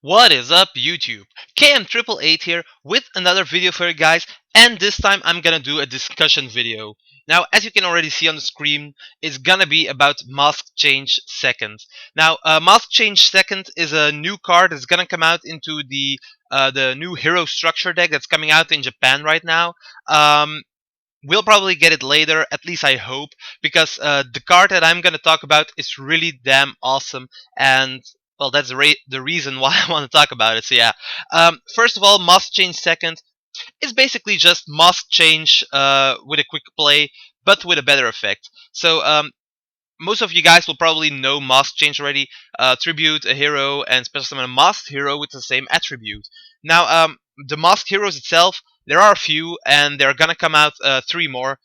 What is up, YouTube? KM888 here with another video for you guys, and this time I'm gonna do a discussion video. Now, as you can already see on the screen, it's gonna be about Mask Change Second. Now, Mask Change Second is a new card that's gonna come out into the new hero structure deck that's coming out in Japan right now. Um, We'll probably get it later, at least I hope, because the card that I'm gonna talk about is really damn awesome, and well, that's the reason why I want to talk about it. So yeah, first of all, Must Change Second is basically just Must Change with a quick play, but with a better effect. So most of you guys will probably know Must Change already. Tribute a hero and special summon a Masked hero with the same attribute. Now, the Masked heroes itself, there are a few, and they're gonna come out three more.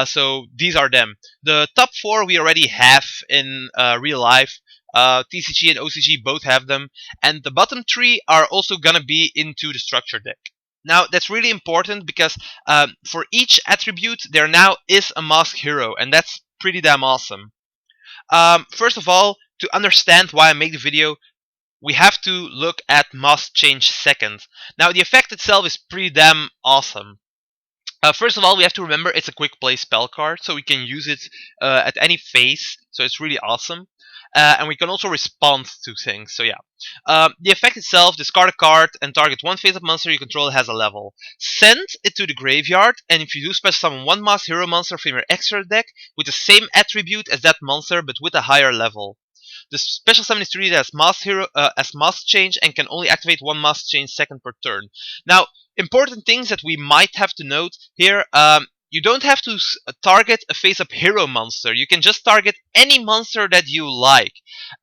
So these are them. The top four we already have in real life. TCG and OCG both have them, and the bottom three are also gonna be into the structure deck. Now that's really important because for each attribute there now is a Masked hero, and that's pretty damn awesome. First of all, to understand why I make the video, we have to look at Must Change Second. Now, the effect itself is pretty damn awesome. First of all, we have to remember it's a quick play spell card, so we can use it at any phase, so it's really awesome. And we can also respond to things, so yeah. The effect itself, discard a card and target one face-up monster you control that has a level. Send it to the graveyard, and if you do special summon one Masked hero monster from your extra deck with the same attribute as that monster but with a higher level. The special summon is treated as Mask Change and can only activate one Mask Change second per turn. Now, important things that we might have to note here. You don't have to target a face-up hero monster. You can just target any monster that you like.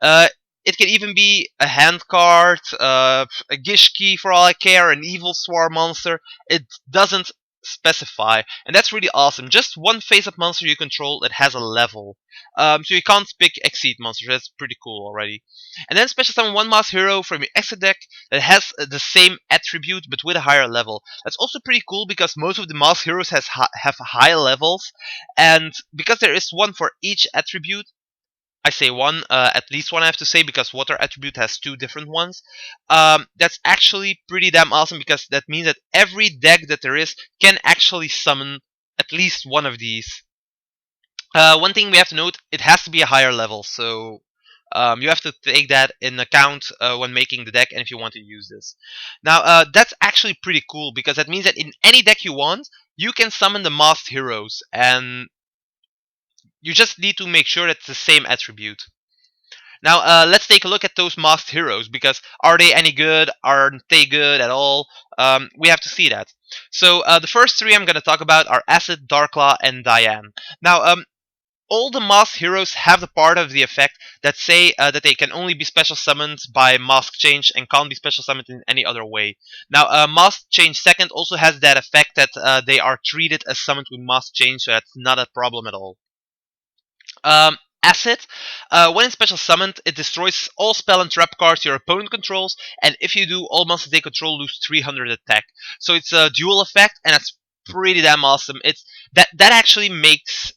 Uh, it can even be a hand card, a Gishki for all I care, an Evil Swarm monster. It doesn't specify, and that's really awesome. Just one face-up monster you control that has a level. So you can't pick Exceed monsters. That's pretty cool already. And then special summon one Masked hero from your extra deck that has the same attribute but with a higher level. That's also pretty cool because most of the Masked heroes have high levels, and because there is one for each attribute. I say one, at least one I have to say because water attribute has two different ones. That's actually pretty damn awesome because that means that every deck that there is can actually summon at least one of these. One thing we have to note, it has to be a higher level, so you have to take that in account when making the deck and if you want to use this. Now, that's actually pretty cool because that means that in any deck you want, you can summon the Masked heroes, and you just need to make sure that it's the same attribute. Now, let's take a look at those Masked heroes, because are they any good? Aren't they good at all? We have to see that. So, the first three I'm going to talk about are Acid, Darklaw, and Diane. Now, all the Masked heroes have the part of the effect that say that they can only be special summoned by Mask Change and can't be special summoned in any other way. Now, Mask Change Second also has that effect that they are treated as summoned with Mask Change, so that's not a problem at all. Acid. When it's special summoned, it destroys all spell and trap cards your opponent controls, and if you do, all monsters they control lose 300 attack. So it's a dual effect, and that's pretty damn awesome. It's that actually makes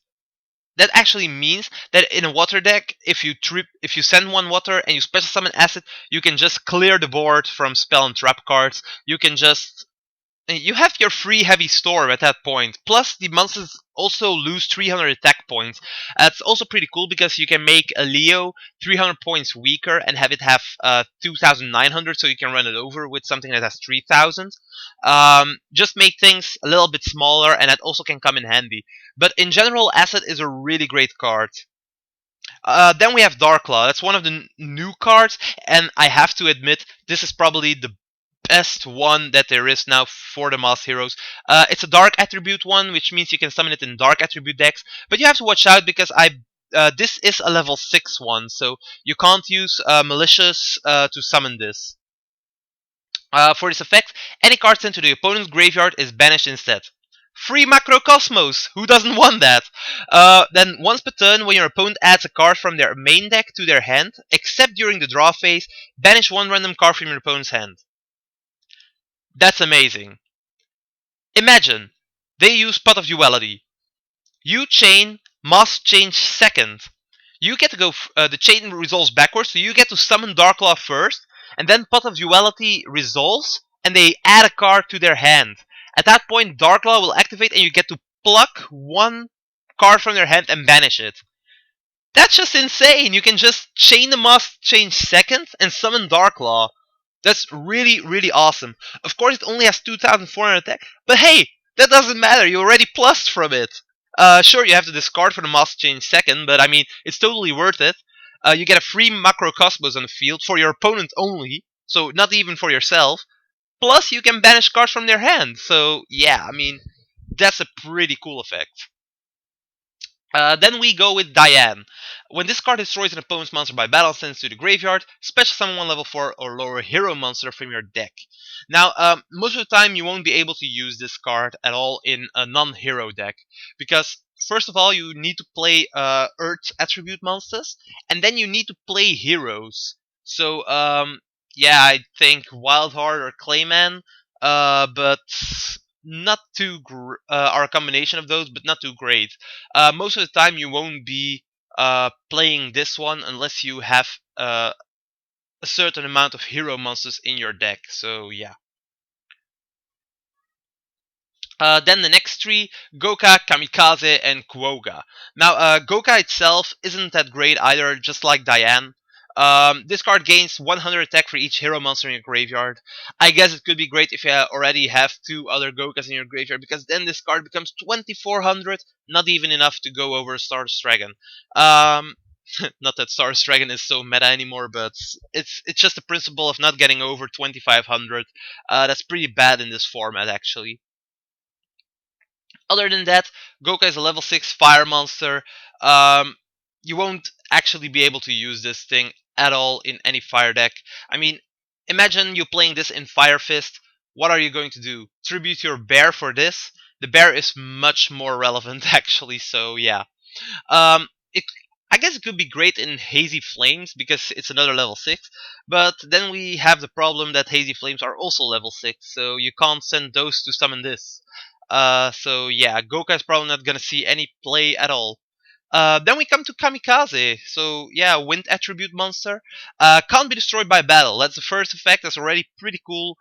that actually means that in a water deck, if you send one water and you special summon Acid, you can just clear the board from spell and trap cards. You have your free heavy storm at that point. Plus, the monsters also lose 300 attack points. That's also pretty cool because you can make a Leo 300 points weaker and have it have 2,900, so you can run it over with something that has 3,000. Just make things a little bit smaller, and that also can come in handy. But in general, Acid is a really great card. Then we have Darklaw. That's one of the new cards, and I have to admit, this is probably the best one that there is now for the Masked heroes. It's a dark attribute one, which means you can summon it in dark attribute decks. But you have to watch out because this is a level 6 one, so you can't use Malicious to summon this. For this effect, any card sent to the opponent's graveyard is banished instead. Free Macrocosmos! Who doesn't want that? Then once per turn, when your opponent adds a card from their main deck to their hand, except during the draw phase, banish one random card from your opponent's hand. That's amazing. Imagine, they use Pot of Duality. You chain, Must Change Second. You get to go, the chain resolves backwards, so you get to summon Darklaw first, And then Pot of Duality resolves, and they add a card to their hand. At that point, Dark Law will activate, and you get to pluck one card from their hand and banish it. That's just insane. You can just chain the Must Change second and summon Dark Law. That's really, really awesome. Of course, it only has 2,400 attack, but hey, that doesn't matter. You already plussed from it. Sure, you have to discard for the Must Change second, but I mean, it's totally worth it. You get a free Macrocosmos on the field for your opponent only, so not even for yourself. Plus, you can banish cards from their hand. So, yeah, I mean, that's a pretty cool effect. Then we go with Diane. When this card destroys an opponent's monster by battle, sends to the graveyard, special summon one level 4 or lower hero monster from your deck. Now, most of the time you won't be able to use this card at all in a non-hero deck, because first of all you need to play Earth attribute monsters, and then you need to play heroes. So, yeah, I think Wild Heart or Clayman, but not too are a combination of those, but not too great. Most of the time, you won't be playing this one unless you have a certain amount of hero monsters in your deck. So yeah. Then the next three, Goka, Kamikaze, and Kuoga. Now, Goka itself isn't that great either, just like Diane. This card gains 100 attack for each hero monster in your graveyard. I guess it could be great if you already have two other Gokas in your graveyard, because then this card becomes 2400, not even enough to go over Stardust Dragon. Um, not that Stardust Dragon is so meta anymore, but it's just the principle of not getting over 2500. That's pretty bad in this format, actually. Other than that, Goka is a level 6 fire monster. Um, you won't actually be able to use this thing at all in any fire deck. I mean, imagine you playing this in Fire Fist. What are you going to do? Tribute your bear for this? The bear is much more relevant, actually, so yeah. It I guess it could be great in Hazy Flames because it's another level 6, but then we have the problem that Hazy Flames are also level 6, so you can't send those to summon this. So yeah, Goka is probably not gonna see any play at all. Then we come to Kamikaze. So yeah, wind attribute monster. Can't be destroyed by battle. That's the first effect. That's already pretty cool.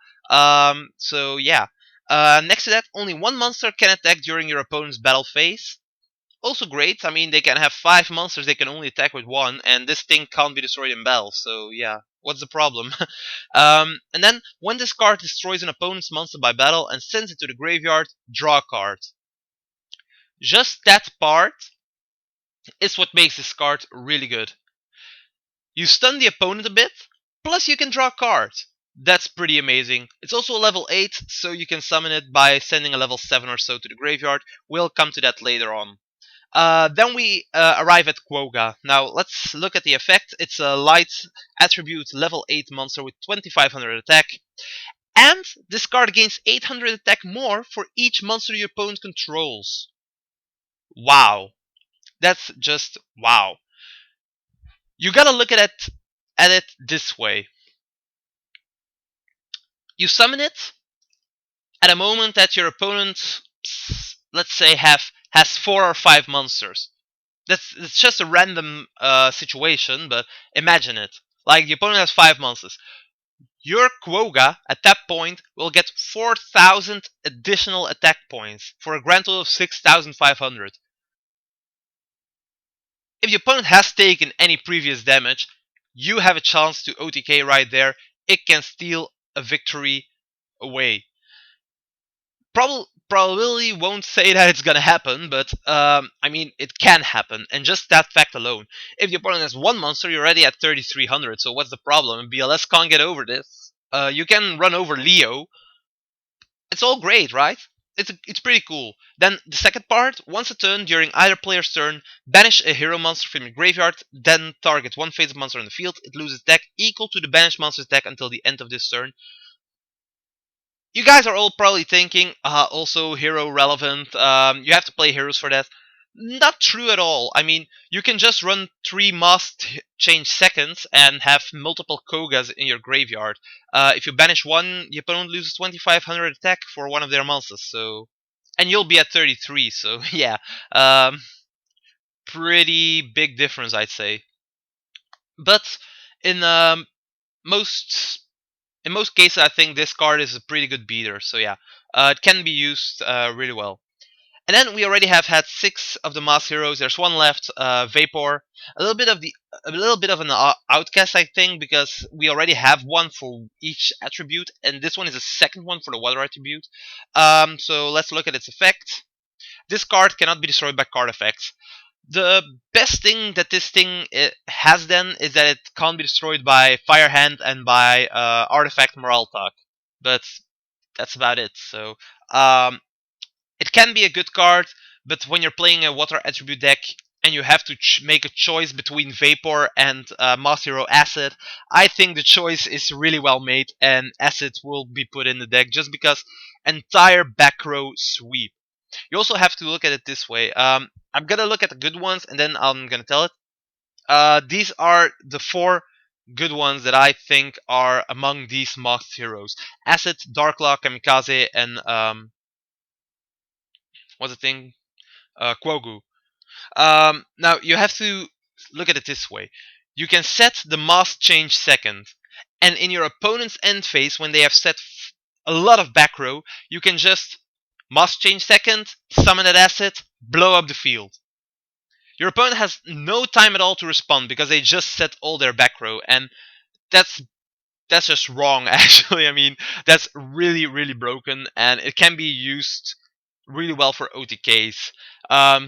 So yeah. Next to that, only one monster can attack during your opponent's battle phase. Also great. I mean, they can have 5 monsters. They can only attack with one, and this thing can't be destroyed in battle. So yeah, what's the problem? And then when this card destroys an opponent's monster by battle and sends it to the graveyard, draw a card. Just that part is what makes this card really good. You stun the opponent a bit, plus you can draw cards. That's pretty amazing. It's also a level 8, so you can summon it by sending a level 7 or so to the graveyard. We'll come to that later on. Then we arrive at Quoga. Now let's look at the effect. It's a light attribute level 8 monster with 2500 attack. And this card gains 800 attack more for each monster your opponent controls. Wow. That's just wow. You gotta look at it this way. You summon it at a moment that your opponent, let's say, has 4 or 5 monsters. It's just a random situation, but imagine it. Like the opponent has 5 monsters. Your Quoga at that point will get 4,000 additional attack points for a grand total of 6,500. If the opponent has taken any previous damage, you have a chance to OTK right there. It can steal a victory away. Probability won't say that it's gonna happen, but I mean, it can happen, and just that fact alone. If the opponent has one monster, you're already at 3,300, so what's the problem? BLS can't get over this. You can run over Leo. It's all great, right? It's pretty cool. Then the second part, once a turn during either player's turn, banish a hero monster from your graveyard, then target one face monster on the field. It loses attack equal to the banished monster's attack until the end of this turn. You guys are all probably thinking, also hero relevant, you have to play heroes for that. Not true at all. I mean, you can just run 3 must change seconds and have multiple Kogas in your graveyard. If you banish one, your opponent loses 2500 attack for one of their monsters, so... And you'll be at 33, so yeah. Pretty big difference, I'd say. But in most in most cases, I think this card is a pretty good beater. So yeah, it can be used really well. And then we already have had 6 of the Mass Heroes. There's one left, Vapor. A little bit of an outcast, I think, because we already have one for each attribute, and this one is the second one for the Water attribute. So let's look at its effect. This card cannot be destroyed by card effects. The best thing that this thing has then is that it can't be destroyed by Fire Hand and by Artifact Morale Talk. But that's about it. So um, it can be a good card, but when you're playing a Water attribute deck and you have to make a choice between Vapor and Mass Hero Acid, I think the choice is really well made, and Acid will be put in the deck just because entire back row sweep. You also have to look at it this way. I'm gonna look at the good ones and then I'm gonna tell it. These are the 4 good ones that I think are among these masked heroes: Acid, Darklaw, Kamikaze, and what's the thing? Kwogu. Now you have to look at it this way. You can set the mask change second, and in your opponent's end phase, when they have set a lot of back row, you can just mask change second, summon that asset, blow up the field. Your opponent has no time at all to respond because they just set all their back row, and that's that's just wrong. Actually, I mean that's really broken, and it can be used really well for OTKs.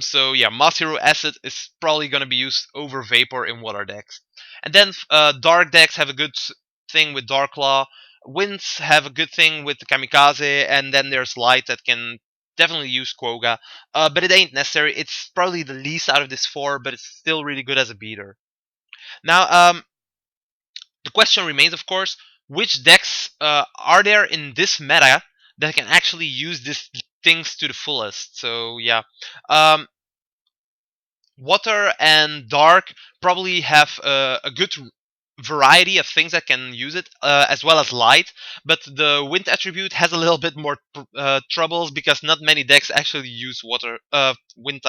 So yeah, Mass Hero Acid is probably going to be used over Vapor in Water decks. And then Dark decks have a good thing with Dark Claw. Winds have a good thing with the Kamikaze, and then there's Light that can definitely use Quoga. But it ain't necessary. It's probably the least out of this 4, but it's still really good as a beater. Now, the question remains, of course, which decks are there in this meta that can actually use these things to the fullest? So yeah, um, Water and Dark probably have a good variety of things that can use it, as well as Light. But the Wind attribute has a little bit more troubles because not many decks actually use Wind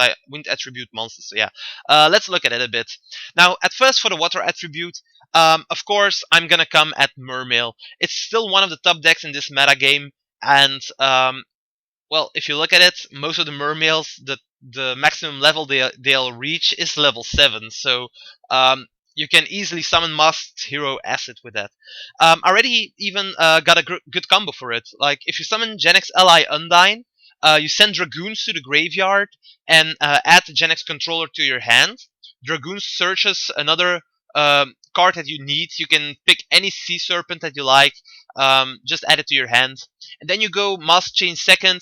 attribute monsters. So yeah, let's look at it a bit. Now, at first for the Water attribute, of course I'm gonna come at Mermail. It's still one of the top decks in this meta game, and well, if you look at it, most of the mermaids, the maximum level they'll reach is level 7. So you can easily summon Masked Hero Acid with that. I already even got a good combo for it. Like if you summon Genx Ally Undyne, you send Dragoons to the graveyard and add the Genx controller to your hand. Dragoon searches another card that you need. You can pick any Sea Serpent that you like. Just add it to your hand. And then you go Mask Chain second,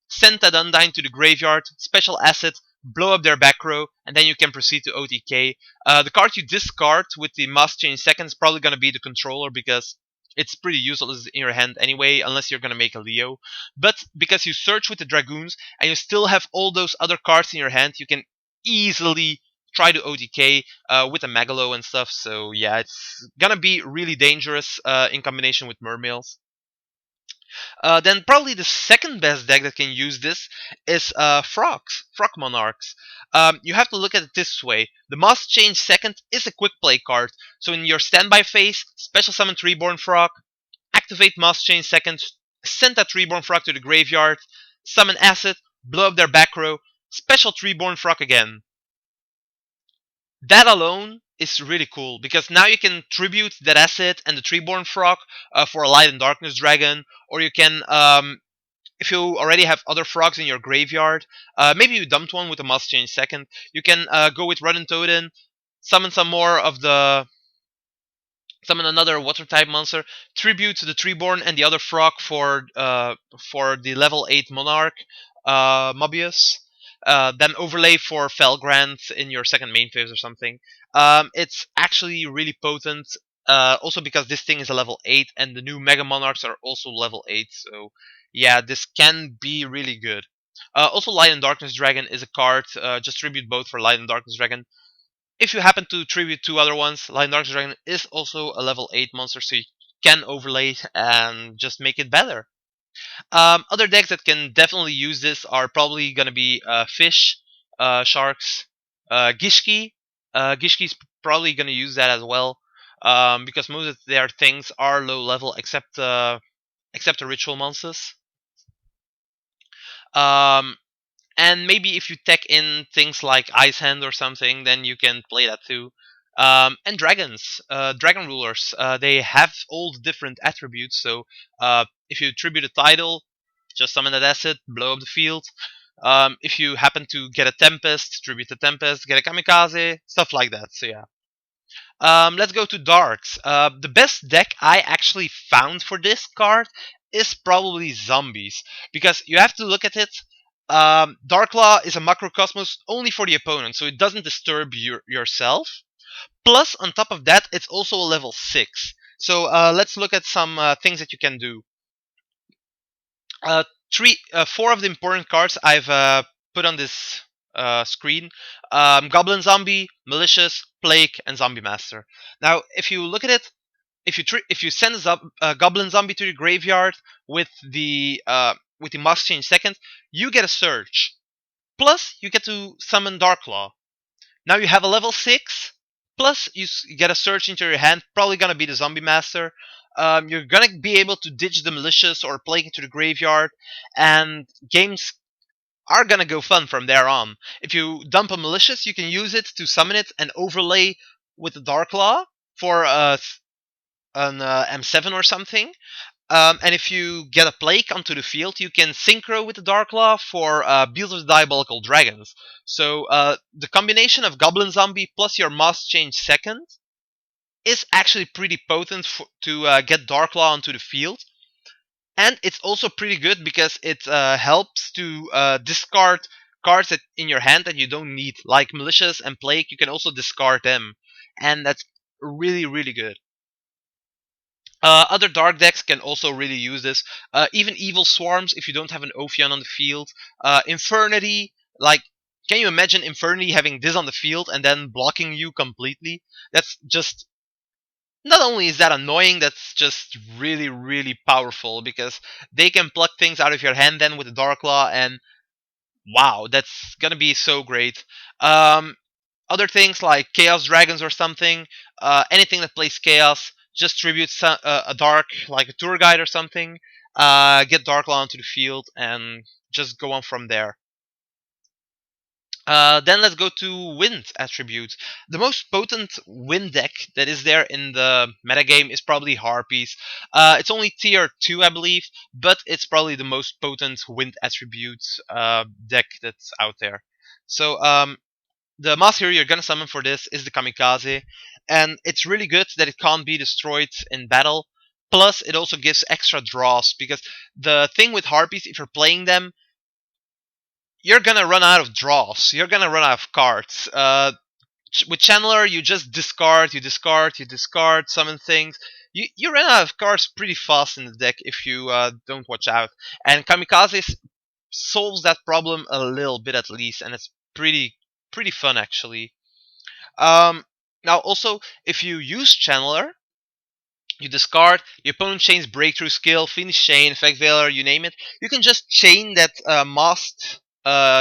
send that Undyne to the graveyard, special asset, blow up their back row, and then you can proceed to OTK. The card you discard with the Mask Change second is probably going to be the controller because it's pretty useless in your hand anyway, unless you're going to make a Leo. But because you search with the Dragoons and you still have all those other cards in your hand, you can easily try to OTK with a Megalo and stuff. So yeah, it's gonna be really dangerous in combination with Mermails. Then probably the second best deck that can use this is Frogs, Frog Monarchs. You have to look at it this way. The Mask Change second is a quick play card. So in your standby phase, special summon Reborn Frog, activate Mask Change second, send that Reborn Frog to the graveyard, summon Acid, blow up their back row, special Reborn Frog again. That alone is really cool because now you can tribute that asset and the Treeborn Frog for a Light and Darkness Dragon, or you can, if you already have other frogs in your graveyard, maybe you dumped one with a Must Change second, you can go with Run and Totem, summon some more of the summon another water type monster, tribute to the Treeborn and the other frog for the level 8 Monarch, Mobius. Then overlay for Felgrant in your second main phase or something. It's actually really potent. Also because this thing is a level 8 and the new Mega Monarchs are also level 8. So yeah, this can be really good. Also, Light and Darkness Dragon is a card. Just tribute both for Light and Darkness Dragon. If you happen to tribute 2 other ones, Lion Dark Dragon is also a level 8 monster, so you can overlay and just make it better. Other decks that can definitely use this are probably going to be Fish, Sharks, Gishki. Gishki's probably going to use that as well. because most of their things are low level except the ritual monsters. Um, and maybe if you tech in things like Ice Hand or something, then you can play that too. And dragons, dragon rulers, they have all the different attributes. So if you tribute a title, just summon that asset, blow up the field. If you happen to get a Tempest, tribute a Tempest, get a Kamikaze, stuff like that. So yeah. Let's go to darks. The best deck I actually found for this card is probably zombies, because you have to look at it. Dark Law is a macrocosmos only for the opponent, so it doesn't disturb yourself. Plus, on top of that, it's also a level 6. So let's look at some things that you can do. Uh, four of the important cards I've put on this screen: Goblin Zombie, Malicious, Plague, and Zombie Master. Now, if you look at it, if you send a Goblin Zombie to the graveyard with the Must Change second, you get a Surge. Plus, you get to summon Darklaw. Now you have a level 6. Plus, you get a Surge into your hand, probably gonna be the Zombie Master. You're gonna be able to ditch the Malicious or Plague into the graveyard, and games are gonna go fun from there on. If you dump a Malicious, you can use it to summon it and overlay with the Darklaw for an M7 or something. And if you get a Plague onto the field, you can synchro with the Darklaw for Beals of the Diabolical Dragons. So the combination of Goblin Zombie plus your Moss Change second is actually pretty potent to get Darklaw onto the field. And it's also pretty good because it helps to discard cards in your hand that you don't need, like Malicious and Plague. You can also discard them, and that's really, really good. Other dark decks can also really use this. Even Evil Swarms, if you don't have an Ophion on the field. Infernity, like, can you imagine Infernity having this on the field and then blocking you completely? That's just, not only is that annoying, that's just really, really powerful, because they can pluck things out of your hand then with the Dark Law, and wow, that's gonna be so great. Um, Other things like Chaos Dragons or something, anything that plays Chaos, just tribute a Dark, like a Tour Guide or something, get Dark Law onto the field, and just go on from there. Then let's go to wind attributes. The most potent wind deck that is there in the metagame is probably Harpies. It's only tier 2, I believe, but it's probably the most potent wind attributes deck that's out there. So the mass hero you're gonna summon for this is the Kamikaze, and it's really good that it can't be destroyed in battle. Plus, it also gives extra draws, because the thing with Harpies, if you're playing them, you're gonna run out of draws. You're gonna run out of cards. With Channeler, you just discard, summon things. You run out of cards pretty fast in the deck if you don't watch out. And Kamikaze solves that problem a little bit at least, and it's pretty fun actually. Um, Now also, if you use Channeler, you discard, the opponent chains Breakthrough Skill, Finish Chain, Effect Veiler, you name it. You can just chain that Mast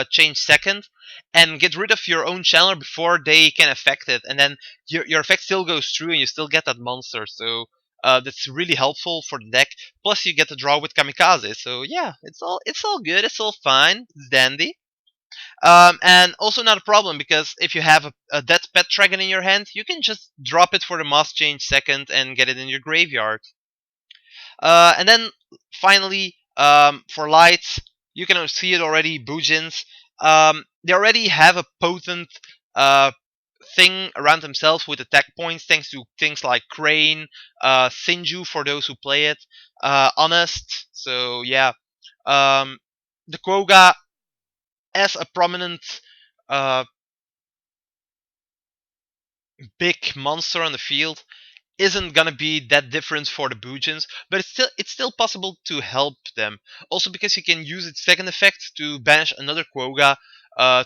change second and get rid of your own Channeler before they can affect it, and then your effect still goes through and you still get that monster. So that's really helpful for the deck. Plus, you get to draw with Kamikaze. So yeah, it's all good. It's all fine. It's dandy. And also not a problem, because if you have a dead pet dragon in your hand, you can just drop it for the Moss Change second and get it in your graveyard. And then finally, for lights, you can see it already, Bujins. They already have a potent uh, thing around themselves with attack points, thanks to things like Crane, Sinju for those who play it, Honest. So yeah, um, the Koga as a prominent uh, big monster on the field isn't gonna be that different for the Bujins, but it's still possible to help them. Also, because you can use its second effect to banish another Quokka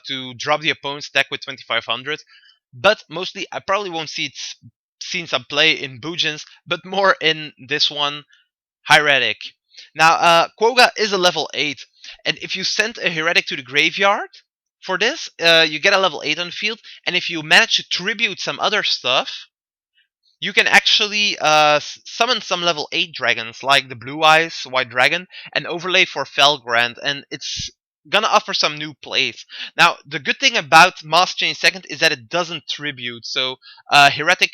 to drop the opponent's deck with 2500. But mostly, I probably won't see it seen some play in Bujins, but more in this one, Hieratic. Now, Quokka is a level 8, and if you send a Heretic to the graveyard for this, you get a level 8 on the field, and if you manage to tribute some other stuff, you can actually summon some level 8 dragons like the Blue Eyes White Dragon and overlay for Felgrand, and it's gonna offer some new plays. Now, the good thing about Moss Chain Second is that it doesn't tribute, so Heretic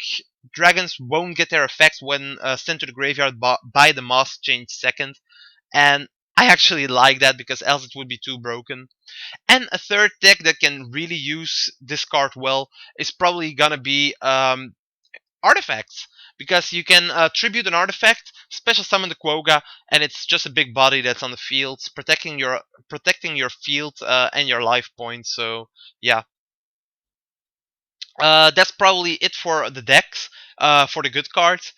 dragons won't get their effects when sent to the graveyard by the Moss Chain Second, and I actually like that because else it would be too broken. And a third deck that can really use this card well is probably gonna be artifacts, because you can tribute an artifact, special summon the Quokka, and it's just a big body that's on the field, protecting your field and your life points. So yeah, that's probably it for the decks, for the good cards.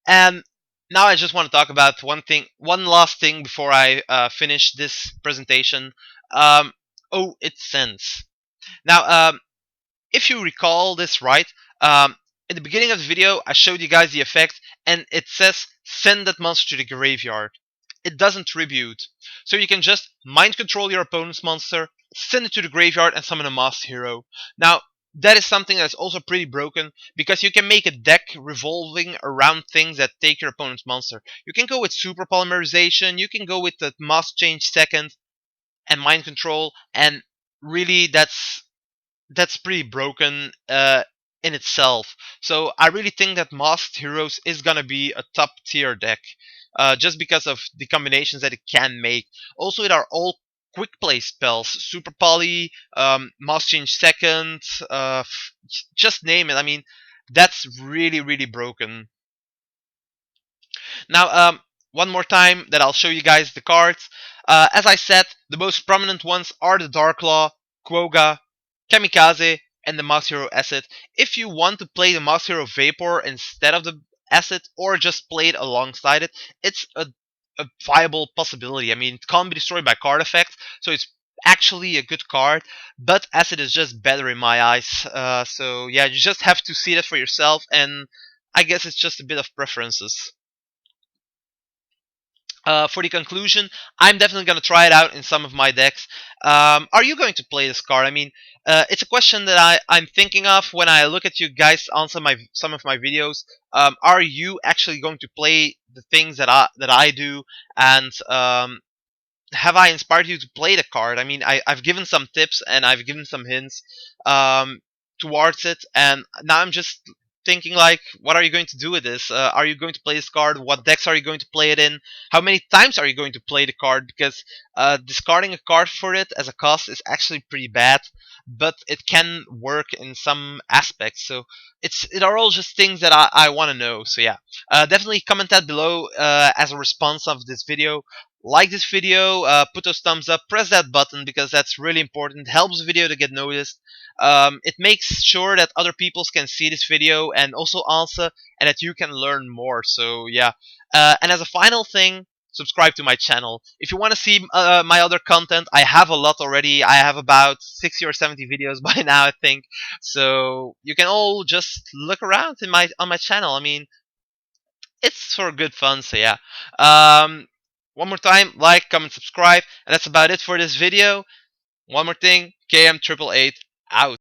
And now I just want to talk about one last thing before I finish this presentation. Um, oh, it sends. Now, if you recall this right, in the beginning of the video, I showed you guys the effect, and it says send that monster to the graveyard. It doesn't tribute. So you can just mind control your opponent's monster, send it to the graveyard, and summon a Masked Hero. Now, that is something that's also pretty broken, because you can make a deck revolving around things that take your opponent's monster. You can go with Super Polymerization, you can go with the Mask Change Second, and Mind Control, and really that's pretty broken in itself. So I really think that Masked Heroes is gonna be a top tier deck, just because of the combinations that it can make. Also, it are all quick play spells, Super Poly, Mask Change Second, just name it. I mean, that's really broken. Now, one more time that I'll show you guys the cards. As I said, the most prominent ones are the Dark Law, Quokka, Kamikaze, and the Max Hero Asset. If you want to play the Max Hero Vapor instead of the Asset, or just play it alongside it, it's a viable possibility. I mean, it can't be destroyed by card effect, so it's actually a good card, but Acid is just better in my eyes. So yeah, you just have to see that for yourself, and I guess it's just a bit of preferences. For the conclusion, I'm definitely going to try it out in some of my decks. Are you going to play this card? I mean, it's a question that I'm thinking of when I look at you guys on some of my videos. Are you actually going to play the things that I do? And have I inspired you to play the card? I mean, I've given some tips and I've given some hints um, towards it, and now I'm just thinking like, what are you going to do with this? Are you going to play this card? What decks are you going to play it in? How many times are you going to play the card? Because discarding a card for it as a cost is actually pretty bad, but it can work in some aspects. So it are all just things that I want to know. So yeah, definitely comment that below as a response of this video. Like this video, put those thumbs up, press that button because that's really important. It helps the video to get noticed. It makes sure that other people can see this video and also answer, and that you can learn more. So yeah, and as a final thing, subscribe to my channel. If you want to see my other content, I have a lot already. I have about 60 or 70 videos by now, I think. So you can all just look around in on my channel. I mean, it's for good fun. So yeah. Um, one more time, like, comment, subscribe, and that's about it for this video. One more thing, KM888 out.